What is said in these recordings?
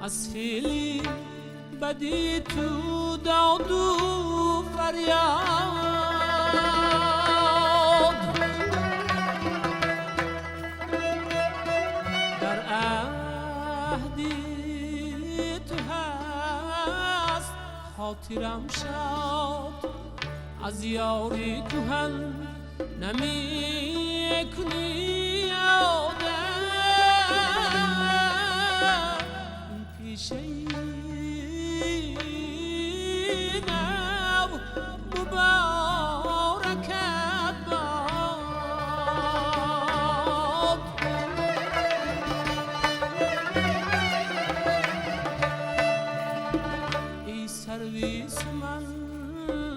از فیلی بدی تو داد و فریاد در عهدی تو هست خاطرم شد از یاری کهن نمی کنی یادم این پیشه نو مبارکت باد ای سرویس من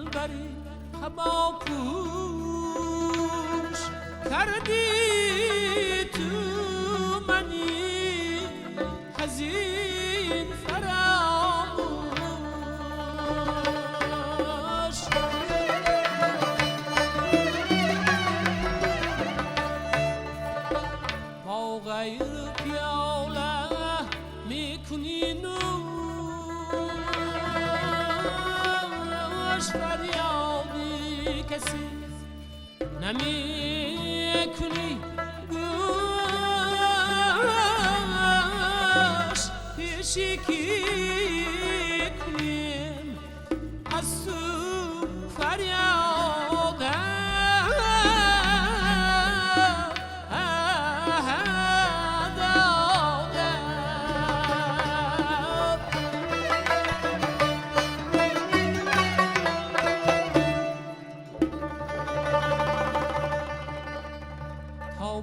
بری خبا پوش کردی تو منی حزین فراموش با غیر پیاله میکنی نوش فریادی کسی نمی کنی گوش پیشی کی کنیم از تو فریادم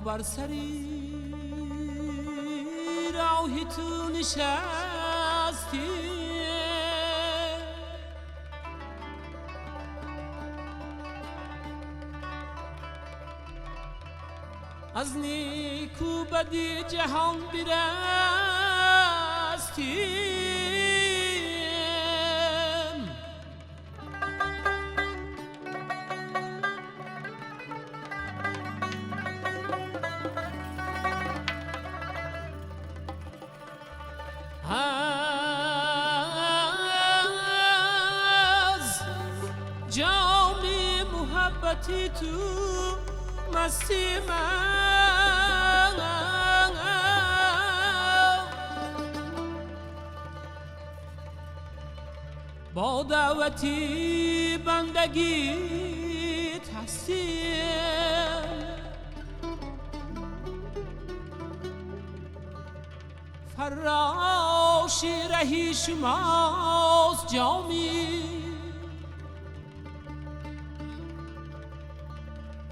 بر سری راهی تو نشستی از نیکو بدی جهان برستی از جامی محبتی تو مستی من با دعوتی بندگی هستیم فراش رهی شماست جامی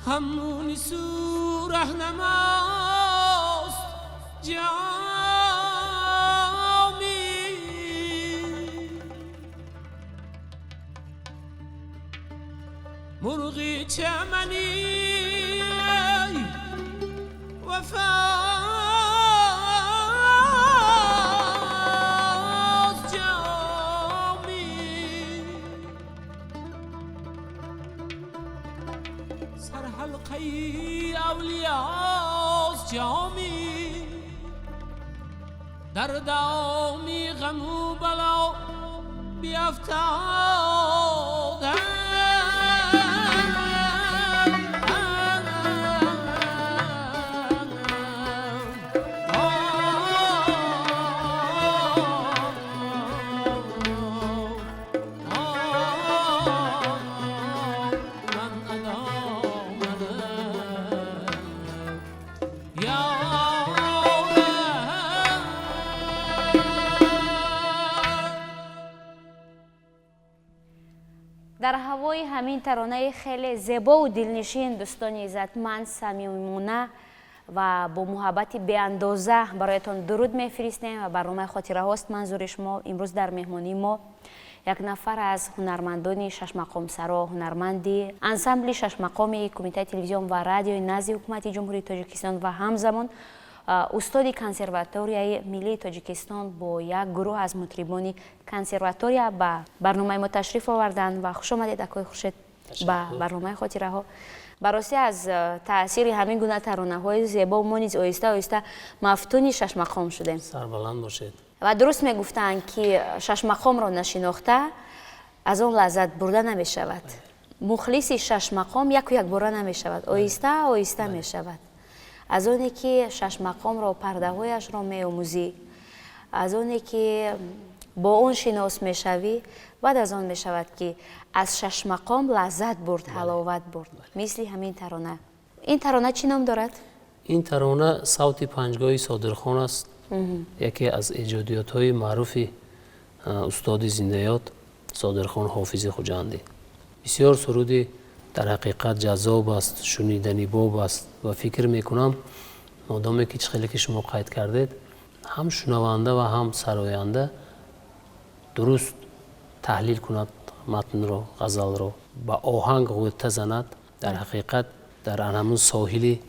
همونی سو رهنماست جامی مرغی چمنی وفا حلقه اولیاست جامی در دامی غم و بلا بیفتادم در هوای همین ترانه خیلی زیبا و دلنشین دوستان عزتمند صمیمانه و با محبت بی‌اندازه برایتان درود میفرستیم و برنامه خاطره هاست منظور شما. امروز در مهمانی ما یک نفر از هنرمندان شش مقام سرا، هنرمندی انسامبل شش مقامی کمیته تلویزیون و رادیو نزد حکومت جمهوری تاجیکستان و همزمان استاد کنسرواتوریای ملی تاجیکستان با یک گروه از مطربان کنسرواتوریا به برنامه ما تشریف آوردند و خوش آمدید آقای خورشید به برنامه خاطره ها. براستی از تاثیر همین گونه ترانه های زیبا ما نیز آهسته آهسته مفتون شش مقام شدیم. سربلند باشید. و درست میگفتند که شش مقام را نشناخته از آن لذت برده نمی شود. مخلص شش مقام یک و یک باره نمی شود. آهسته آهسته می شود. از آنی که شش مقام را پرده هایش را می آموزی، از آنی که با اون شناس می شوی، بعد از آن می شود که از شش مقام لذت برد، حلاوت برد. مثل همین ترانه. این ترانه چی نام دارد؟ این ترانه صوت پنجگاه صادرخان است. یکی از ایجادیات های معروف استاد زنده‌یاد صادرخان حافظ خوجندی. بسیار سرودی در حقیقت جذاب است، شنیدنی باب است و فکر میکنم مادامی که خیلی که شما قید کردید هم شنونده و هم سراینده درست تحلیل کند متن رو، غزل رو، با آهنگ غوطه زند. در حقیقت در همون ساحلی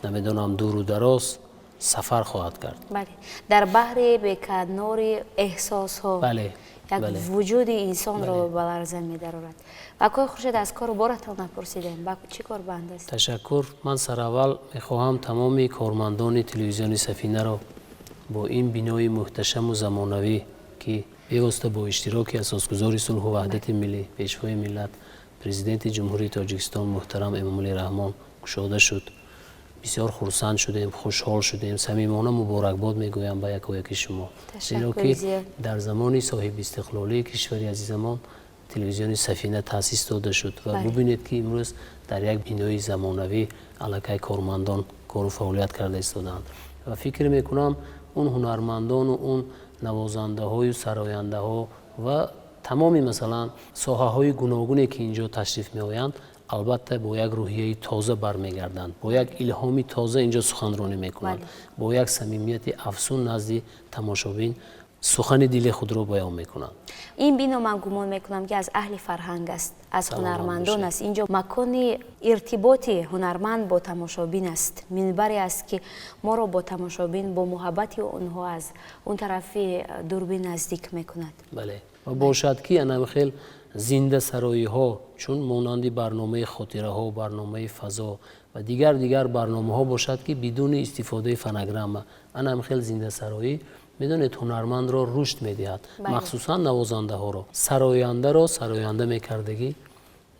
نمیدونم دور و دراز سفر خواهد کرد. بله، در بحر بی‌کنار احساس ها بله. یک وجود انسان رو به لرزه می‌دارد. و آقای خورشید از کار بارتان نپرسیدیم، با چی کار بنده است؟ تشکر. من سراول میخواهم تمام کارمندان تلویزیون سفینه را با این بینای محتشم و زمانوی که پیوسته با اشتراک اساسگزار صلح و وحدت ملی پیشوای ملت پرزیدنت جمهوری تاجیکستان محترم امامعلی رحمان گشاده شد، بسیار خرسند شدیم، خوشحال شدیم. صمیمانه مبارکباد میگویم به یک و یک شما، زیرا که در زمان صاحب استقلالی کشور عزیزمان تلویزیون سفینه تأسیس داده شد و ببینید که امروز در یک بینای زمانوی علاقه کارمندان کار و فعالیت کرده ایستادند و فکر میکنم اون هنرمندان و اون نوازنده های و سراینده ها و تمام مثلا ساحه های گوناگونی که اینجا تشریف می آیند البته با یک روحیه تازه برمیگردند، با یک الهامی تازه اینجا سخنرانی میکنند، با یک صمیمیت افزون نزد تماشابین سخن دل خود را بیان میکنند. این بینو من گمان میکنم که از اهل فرهنگ است، از هنرمندان است. اینجا مکان ارتباط هنرمند با تماشابین است، منبری است که ما را با تماشابین با محبت اونها از اون طرف دوربین نزدیک میکند. بله، و باشد که انم خیل زنده سرایی ها چون مانند برنامه خاطره ها و برنامه فضا و دیگر برنامه ها باشد که بدون استفاده فنگرام انم خیل زنده سرایی میدونید هنرمند را رشد میدهد. مخصوصا نوازنده ها را، سراینده را سراینده میکردگی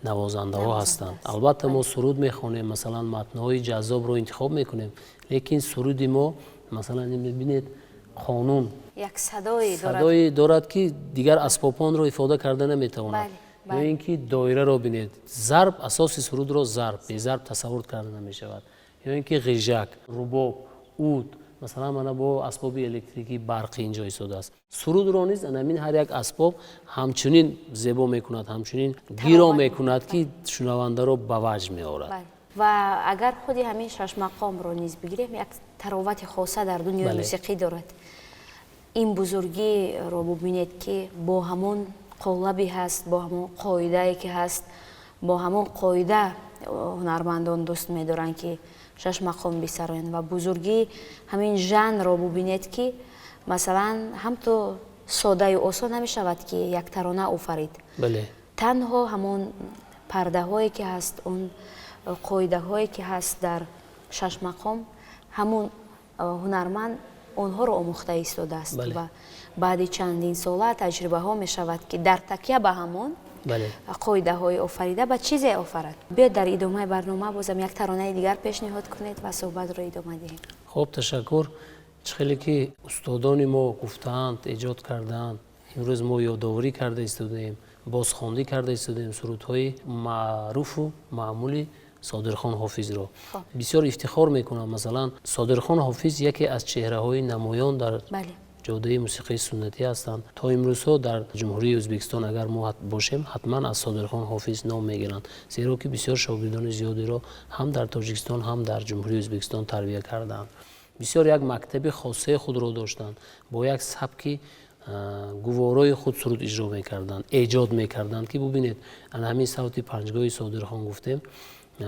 نوازنده ها هستند. البته ما سرود میخوانیم، مثلا متن‌های جذاب رو انتخاب میکنیم، لیکن سرود ما مثلا میبینید قانون یک صدایی دارد که دیگر اسبابان رو افاده کرده نمیتواند. یا اینکه دایره رو بینید، ضرب اساس سرود رو ضرب به ضرب تصور کرده نمیشود. یا اینکه غیژک، رباب، عود، مثلا من با اسباب الکتریکی برقی اینجا ایستاده است. سرود رو نیز همین هر یک اسباب همچنین زیبا میکند، همچنین گیرا میکند که شنونده رو به وجد میآورد. و اگر خودی همین شش مقام رو نیز بگیریم، یک تراوت خاصه در دنیای موسیقی دارد. این بزرگی رو ببینید که با همون قالبی هست، با همون قاعده‌ای که هست، با همون قاعده هنرمندان دوست می‌دارن که شش مقام بسرایند و بزرگی همین ژانر رو ببینید که مثلا هم تو ساده و آسان نمی‌شود که یک ترانه آفرید. بله. تنها همون پرده هایی که هست، اون قاعده هایی که هست در شش مقام، همون هنرمند اونها رو آموخته ایستاده است. و بعد چندین ساله تجربه ها می شود که در تکیه به همون قاعده های آفریده به چیزی آفرد. بیاید در ادامه برنامه بازم یک ترانه دیگر پیشنهاد کنید و صحبت رو ادامه دهیم. خب تشکر. خیلی که استادان ما گفتند، ایجاد کردند، امروز ما یادآوری کرده ایستادیم، بازخواندی کرده ایستادیم سرودهای معروف و معمولی صادرخان حافظ را. بسیار افتخار میکنم مثلا صادرخان حافظ یکی از چهره های نمایان در جاده موسیقی سنتی هستند. تا امروز ها در جمهوری ازبکستان اگر ما باشیم حتما از صادرخان حافظ نام میگیرند، زیرا که بسیار شاگردان زیادی را هم در تاجیکستان هم در جمهوری ازبکستان تربیت کردند. بسیار یک مکتب خاصه خود را داشتند، با یک سبک گوارای خود سرود اجرا میکردند، ایجاد میکردند که ببینید همین صوت پنجگاه صادرخان گفتیم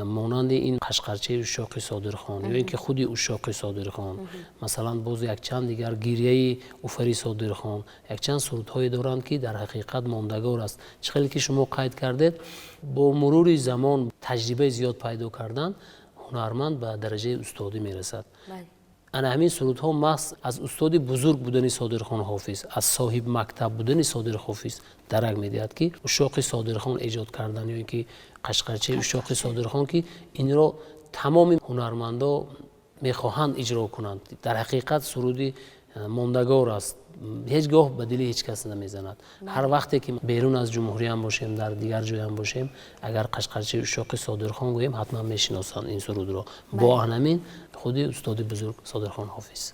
مانند این قشقرچه اشاق صادرخان یا اینکه خودی اشاق صادرخان، مثلا باز یک چند دیگر گیریه افری صادرخان، یک چند سرودهای دارند که در حقیقت ماندگار است. چخیلی که شما قید کردید با مرور زمان تجربه زیاد پیدا کردن هنرمند به درجه استادی میرسد. انا همین سرودها محض از استاد بزرگ بودن صادرخان حافظ، از صاحب مکتب بودن صادر حافظ درک میدهد که اشاق صادرخان ایجاد کردن یا اینکه قشقرچه اشاق صادرخان که این را تمام هنرمندا میخواهند اجرا کنند. در حقیقت سرودی ماندگار است، هیچگاه به دل هیچ کس نمیزند. هر وقتی که بیرون از جمهوری هم باشیم، در دیگر جای هم باشیم، اگر قشقرچه اشاق صادرخان گوییم حتما میشناسند این سرود را. با همین خود استاد بزرگ صادرخان حافظ.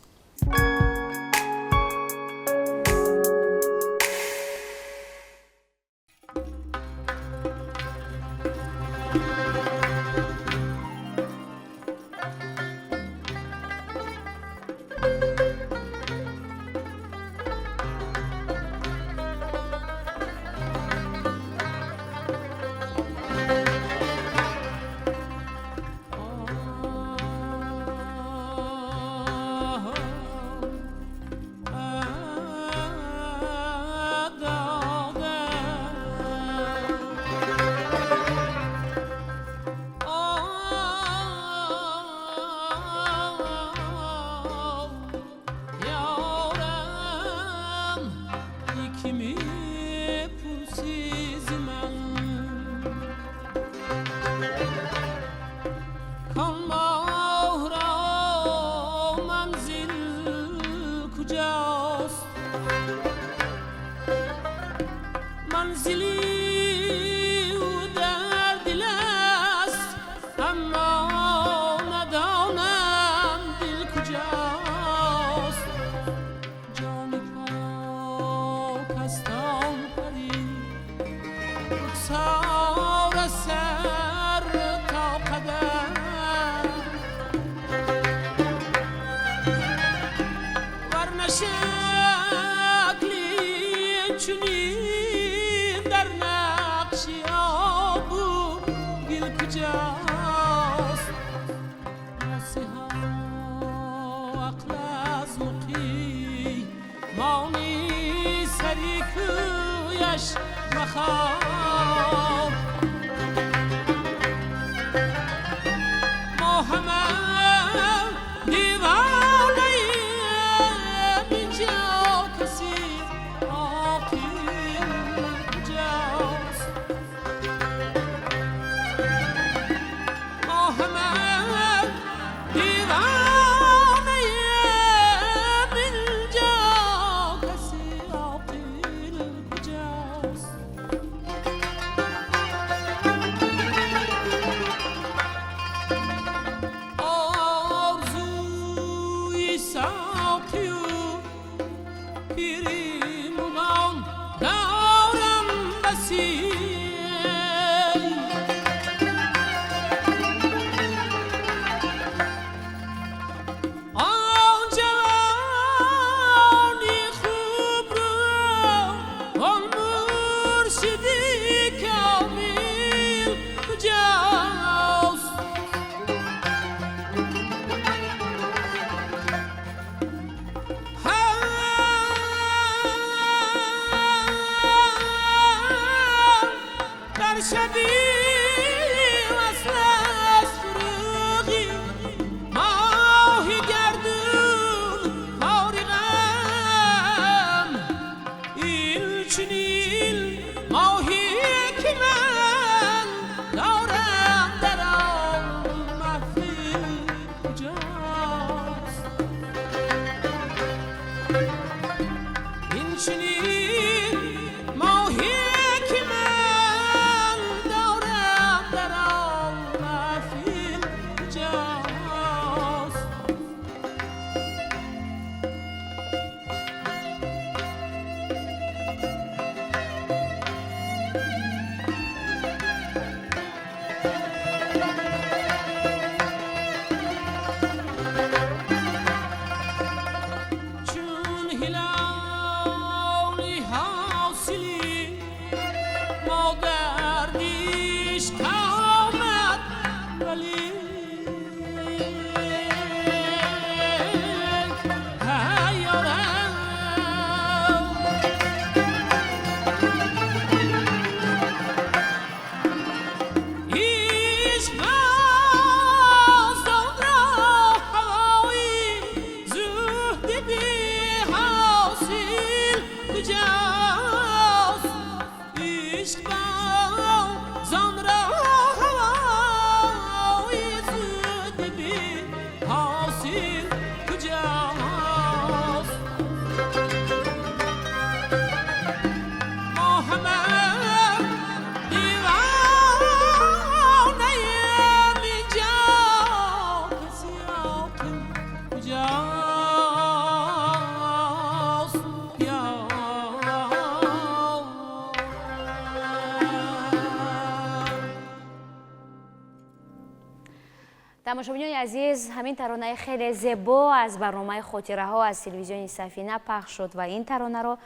тамошобинони азиз, ҳамин таронаи хеле зебо аз барномаи хотираҳо аз телевизиони Сафина пахш шуд ва ин таронаро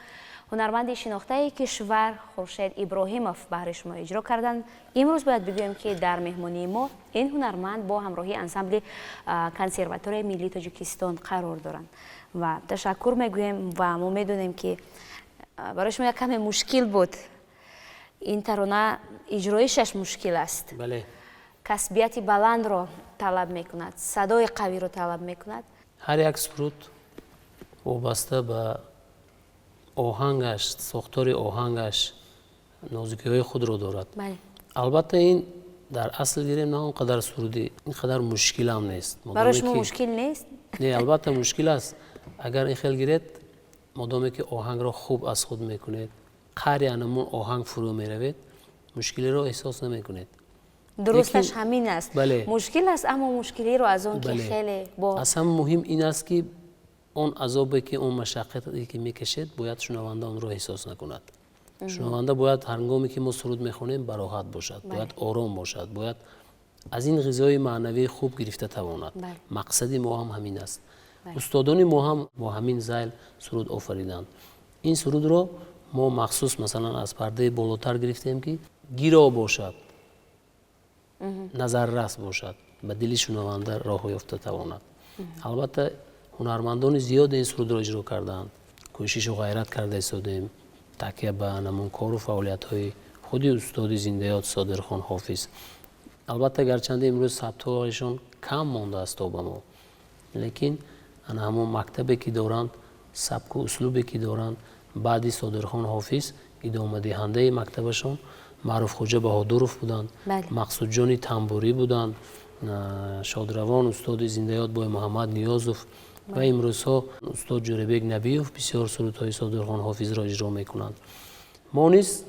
ҳунарманди шинохтаи кишвар Хуршед Иброҳимов баҳри шумо иҷро карданд. имрӯз бояд бигӯем ки дар меҳмонии мо ин ҳунарманд бо ҳамроҳии ансамбли консерваторияи миллии Тоҷикистон қарор доранд ва ташаккур мегӯем ва мо медонем ки барои шумо як каме мушкил буд. ин тарона иҷроишаш мушкил аст. касбияти баландро талаб мекунад, садои қавиро талаб мекунад. ҳар як суруд вобаста ба оҳангаш, сохтори оҳангаш нозукиҳои худро дорад. албатта ин дар асл гирем на он қадар суруди ин қадар мушкил ҳам нест. барои шумо мушкил нест? не, албатта мушкил аст. агар ин хел гиред, модоме ки оҳангро хуб аз худ мекунед, қари анамун оҳанг фурӯ меравед, мушкилиро эҳсос намекунед. дурусташ ҳамин аст. мушкил аст, аммо мушкилиро аз он ки хеле бо аз ҳам муҳим ин аст ки он азобе ки он машаққате ки мекашед бояд шунаванда онро эҳсос накунад. шунаванда бояд ҳангоме ки мо суруд мехонем бароҳат бошад, бояд ором бошад, бояд аз ин ғизои маънавии хуб гирифта тавонад. мақсади мо ҳам ҳамин аст. устодони мо ҳам бо ҳамин зайл суруд офариданд. ин сурудро мо махсус масалан аз пардаи болотар гирифтем ки гиро бошад, назаррас бошад, ба дили шунаванда роҳ ёфта тавонад. албатта ҳунармандони зиёде ин сурудро иҷро кардаанд. кӯшишу ғайрат карда истодем, такя ба намун кору фаъолиятҳои худи устоди зиндаёд Содирхон Ҳофиз. албатта гарчанде имрӯз сабтҳояшон кам мондааст то ба мо, лекин ана ҳамон мактабе ки доранд, сабку услубе ки доранд, баъди Содирхон Ҳофиз идомадиҳандаи мактабашон Маъруфхоҷа Баҳодуров буданд, Мақсудҷони Тамбурӣ буданд, шодравон устоди зиндаёд Бой Муҳаммад Ниёзов ва имрӯзҳо устод Ҷӯребек Набиёв бисёр сурудҳои Содирхон Ҳофизро иҷро мекунанд. мо низ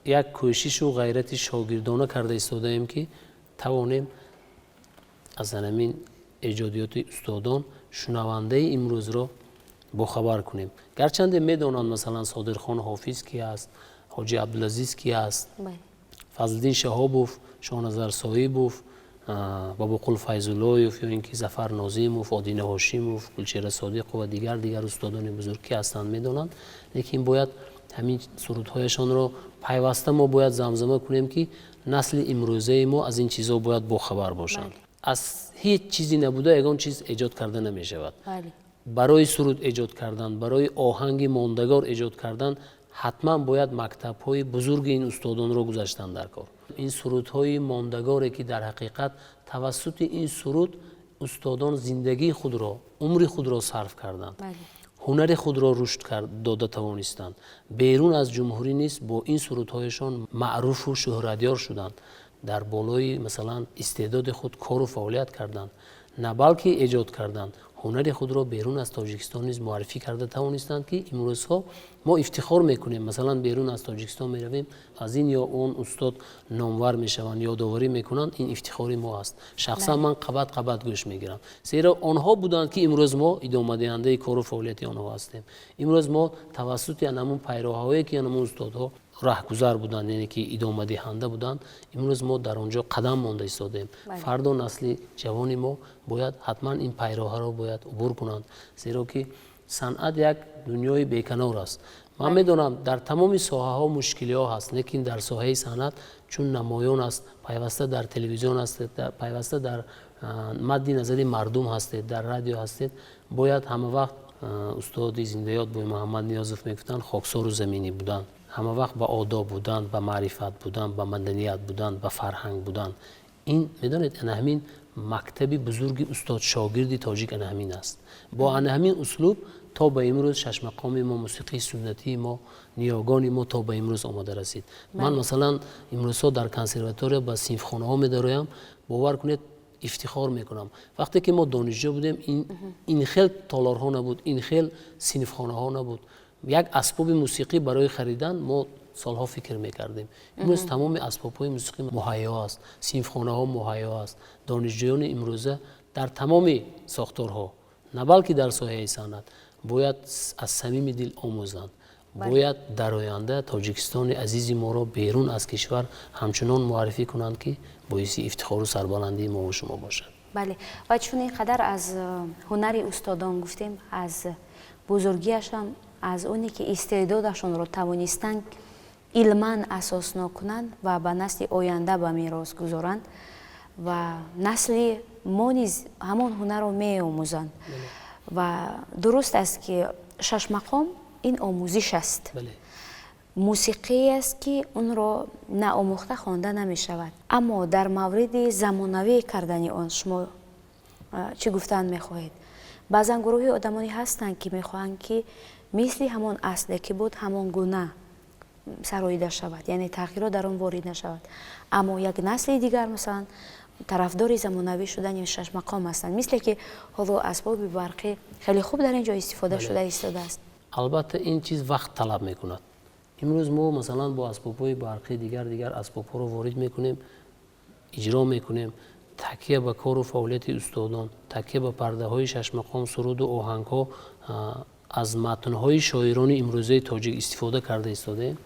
як кӯшишу ғайрати шогирдона карда истодаем ки тавонем аз анамин эҷодиёти устодон шунавандаи имрӯзро бохабар кунем. гарчанде медонанд масалан Содирхон Ҳофиз ки аст, ҳоҷи Абдулазиз ки аст, Фазлиддин Шаҳобов, Шоҳназар Соибов, Бобоқул Файзуллоев ё ин ки Зафар Нозимов, Одина Ҳошимов, Гулчера Содиқова дигар устодони бузург ки ҳастанд медонанд, лекин бояд ҳамин сурудҳояшонро пайваста мо бояд замзама кунем ки насли имрӯзаи мо аз ин чизҳо бояд бохабар бошанд. аз ҳеҷ чизе набуда ягон чиз эҷод карда намешавад. барои суруд эҷод кардан, барои оҳанги мондагор эҷод кардан ҳатман бояд мактабҳои бузурги ин устодонро гузаштан дар кор. ин сурудҳои мондагоре ки дар ҳақиқат тавассути ин суруд устодон зиндагии худро, умри худро сарф карданд, ҳунари худро рушд дода тавонистанд. берун аз ҷумҳурӣ низ бо ин сурудҳояшон маъруфу шӯҳратёр шуданд. дар болои масалан истеъдоди худ кору фаъолият карданд, на балки эҷод карданд, ҳунари худро берун аз Тоҷикистон низ муаррифӣ карда тавонистанд ки имрӯзҳо мо ифтихор мекунем. масалан берун аз Тоҷикистон меравем, аз ин ё он устод номвар мешаванд, ёдоварӣ мекунанд, ин ифтихори мо аст. шахсан ман қабат гӯш мегирам, зеро онҳо буданд ки имрӯз мо идомадиҳандаи кору фаъолияти онҳо ҳастем. имрӯз мо тавассути анамун пайроҳое ки анамун устодҳо раҳгузар буданд, яъне ки идомадиҳанда буданд, имрӯз мо дар он ҷо қадам монда истодем. фардо насли ҷавони мо бояд ҳатман ин пайроҳаро бояд убур кунанд, зеро ки санъат як дунёи беканор аст. ман медонам дар тамоми соҳаҳо мушкилиҳо ҳаст, лекин дар соҳаи санъат чун намоён аст, пайваста дар телевизион ҳастед, пайваста дар мадди назари мардум ҳастед, дар радио ҳастед, бояд ҳама вақт устоди зиндаёд Бой Муҳаммад Ниёзов мегуфтанд хоксору заминӣ буданд, ҳама вақт ба одоб буданд, ба маърифат буданд, ба маданият буданд, ба фарҳанг буданд. ин медонед ана ҳамин мактаби бузурги устод-шогирди тоҷик ана ҳамин аст. бо ана ҳамин услуб то ба имрӯз шашмақоми мо, мусиқии суннатии мо, ниёгони мо то ба имрӯз омада расид. ман масалан имрӯзҳо дар консерватория ба синфхонаҳо медароям, бовар кунед ифтихор мекунам. вақте ки мо донишҷо будем ин хел толорҳо набуд, ин хел синфхонаҳо набуд. як асбоби мусиқӣ барои харидан мо солҳо фикр мекардем. имрӯз тамоми асбобҳои мусиқӣ муҳайё аст, синфхонаҳо муҳайё аст. донишҷӯёни имрӯза дар тамоми сохторҳо, на балки дар соҳаи санъат бояд аз самими дил омӯзанд. бояд дар оянда Тоҷикистони азизи моро берун аз кишвар ҳамчунон муаррифӣ кунанд ки боиси ифтихору сарбаландии мо ва шумо бошад. бале ва чун ин қадар аз ҳунари устодон гуфтем, аз бузургиашон, аз оне ки истеъдодашонро тавонистанд илман асосно кунанд ва ба насли оянда ба мерос гузоранд ва насли мо низ ҳамон ҳунарро меомӯзанд. ва дуруст аст ки шашмақом ин омӯзиш аст. мусиқие аст ки онро наомӯхта хонда намешавад. аммо дар мавриди замонавӣ кардани он шумо чӣ гуфтан мехоҳед? баъзан гурӯҳи одамоне ҳастанд ки мехоҳанд ки мисли ҳамон асле ки буд ҳамон гуна сароида шавад, яъне тағйирот дар он ворид нашавад. аммо як насли дигар масалан тарафдори замонавӣ шудани шашмақом ҳастанд, мисле ки ҳоло асбоби барқӣ хеле хуб дар ин ҷо истифода шуда истодааст. албатта ин чиз вақт талаб мекунад. имрӯз мо масалан бо асбобҳои барқӣ дигар асбобҳоро ворид мекунем, иҷро мекунем, такя ба кору фаъолияти устодон, такя ба пардаҳои шашмақом, суруду оҳангҳо аз матнҳои шоирони имрӯзаи тоҷик истифода карда истодем.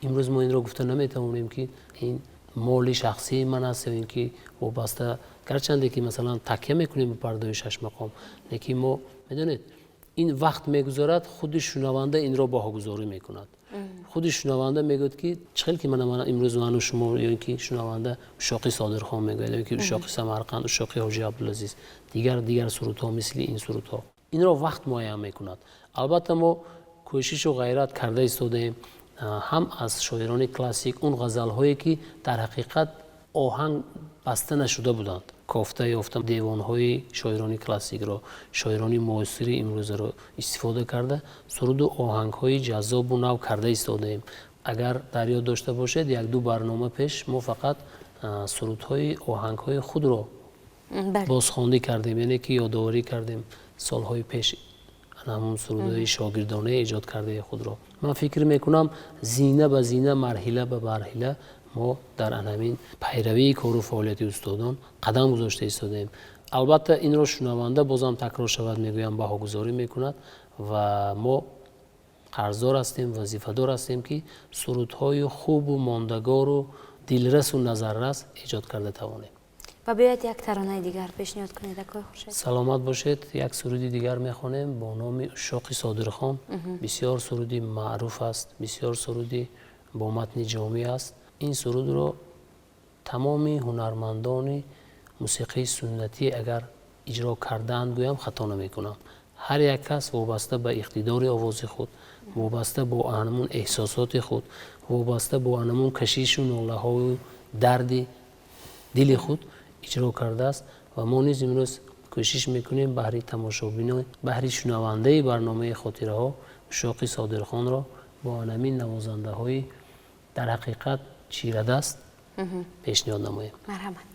имрӯз мо инро гуфта наметавонем ки ин моли шахсии ман аст ё ин ки вобаста, гарчанде ки масалан такя мекунем ба пардаҳои шашмақом, лекин мо медонед ин вақт мегузорад, худи шунаванда инро баҳогузорӣ мекунад. худи шунаванда мегӯяд ки чӣ хел ки имрӯз ману шумо ё ин ки шунаванда ушоқи Содирхон мегӯяд ё ин ки ушоқи Самарқанд, ушоқи Ҳоҷи Абдулазиз, дигар сурудҳо мисли ин сурудҳо, инро вақт муайян мекунад. албатта мо кӯшишу ғайрат карда истодаем ҳам аз шоирони классик, он ғазалҳое ки дар ҳақиқат оҳанг баста нашуда буданд, кофта ёфта девонҳои шоирони классикро, шоирони муосири имрӯзаро истифода карда суруду оҳангҳои ҷаззобу нав карда истодаем. агар дар ёд дошта бошед, як-ду барнома пеш мо фақат сурудҳои оҳангҳои худро бозхондӣ кардем, яъне ки ёдоварӣ кардем солҳои пеш ҳамон сурудҳои шогирдонаи эҷод кардаи худро. ман фикр мекунам зина ба зина, марҳила ба марҳила мо дар анҳамин пайравии кору фаъолияти устодон қадам гузошта истодаем. албатта инро шунаванда бозам такрор шавад мегӯям баҳогузорӣ мекунад ва мо қарздор ҳастем, вазифадор ҳастем ки сурудҳои хубу мондагору дилрасу назаррас эҷод карда тавонем. ва биёед як таронаи дигар пешниҳод кунед акои Хуршед. саломат бошед. як суруди дигар мехонем бо номи Ушоқи Содирхон. бисёр суруди маъруф аст, бисёр суруди бо матни ҷомеъ аст. ин сурудро тамоми ҳунармандони мусиқии суннатӣ агар иҷро кардаанд гӯям хато намекунам. ҳар як кас вобаста ба иқтидори овози худ, вобаста бо анамун эҳсосоти худ, вобаста бо анамун кашишу нолаҳою дарди дили худ иҷро кардааст ва мо низ имрӯз кӯшиш мекунем баҳри тамошобинои, баҳри шунавандаи барномаи Хотираҳо Ушоқи Содирхонро бо анамин навозандаҳои дар ҳақиқат чирадаст пешниҳод намоем. марҳамат.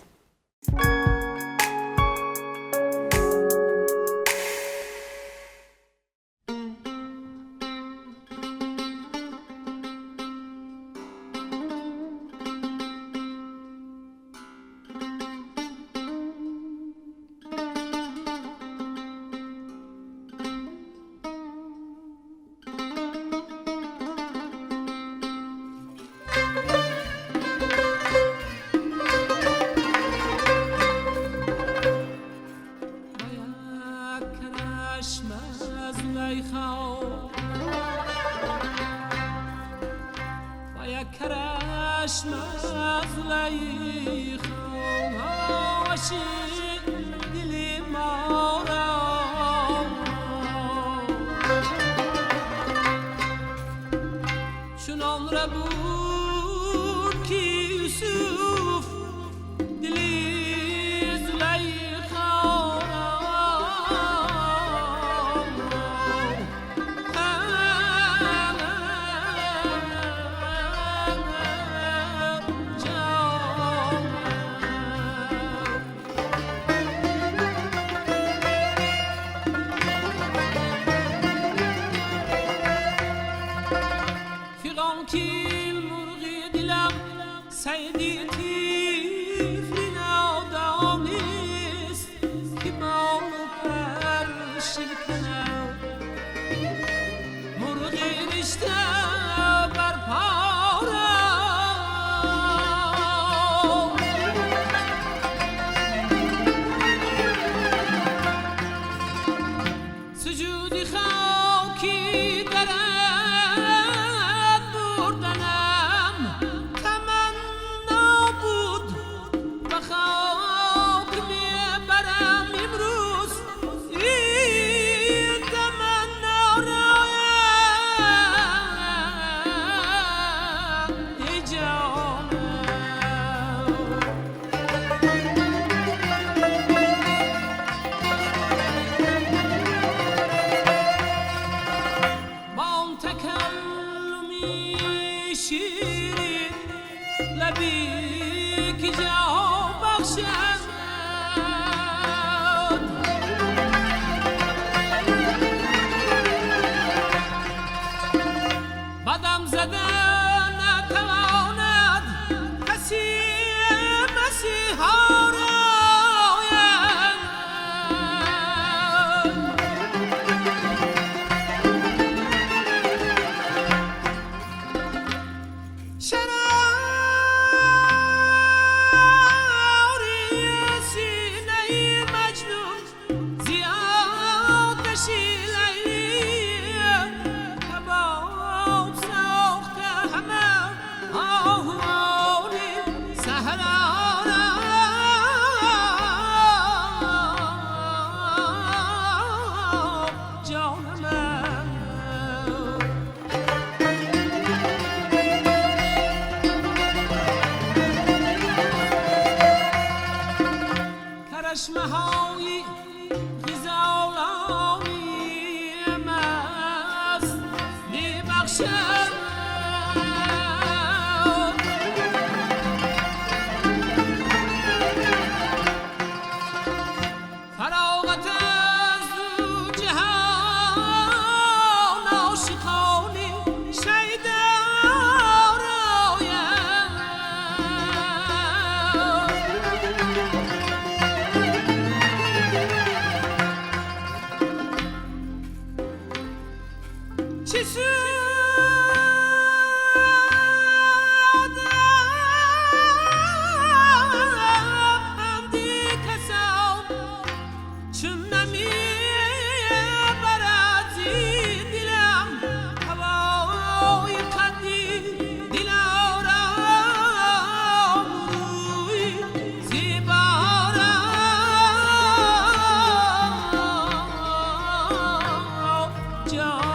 خاکی درم بردنم تمنا بود و خاک میبرم امروز این تمنا را ای جانم شیرین لبی که جا بخشد بدم زدن نتواند کسی مسیحا را چشمه‌های غزالانی مست می‌بخشد فراغت از دو جهان عاشقانی شیدار آید چه سود اندی کسان چون نمیبرد زی دلم هوای قدی دلارم روی زیبارم جان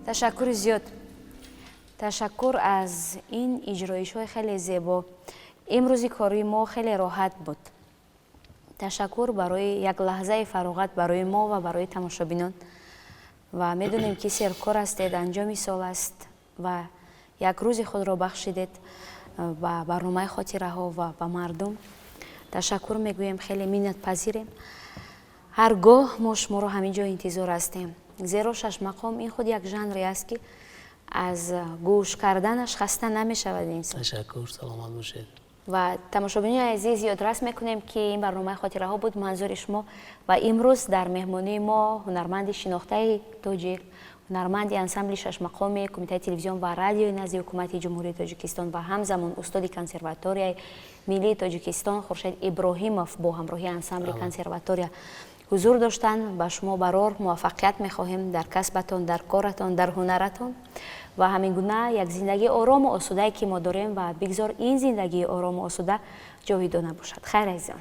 تشکر زیاد. تشکر از این اجرایش‌های خیلی زیبا. امروزی کاری ما خیلی راحت بود. تشکر برای یک لحظه فراغت برای ما و برای تماشابینان و میدونیم که سرکار هستید، انجام سال است و یک روز خود را بخشیدید و برنامه خاطره ها و به مردم. تشکر میگویم، خیلی منت پذیریم. هرگاه ما شما را همینجا انتظار هستیم، زیرا شش مقام این خود یک ژانری است که از گوش کردنش خسته نمیشود انسان. تشکر، سلامت باشید. و تماشابینان عزیز یادداشت میکنیم که این برنامه خاطره ها بود منظور شما و امروز در مهمانی ما هنرمند شناخته تاجیک، هنرمند انسامبل شش مقام کمیته تلویزیون و رادیو نزد حکومت جمهوری تاجیکستان و همزمان استاد کنسرواتوریای ملی تاجیکستان خورشید ابراهیموف با همراهی انسامبل کنسرواتوریا حضور داشتن. به شما برار موفقیت میخواهیم در کسبتان، در کارتان، در هنرتان و همین گونه یک زندگی آرام و آسوده که ما داریم و بگذار این زندگی آرام و آسوده جاویدانه باشد. خیر عزیزان.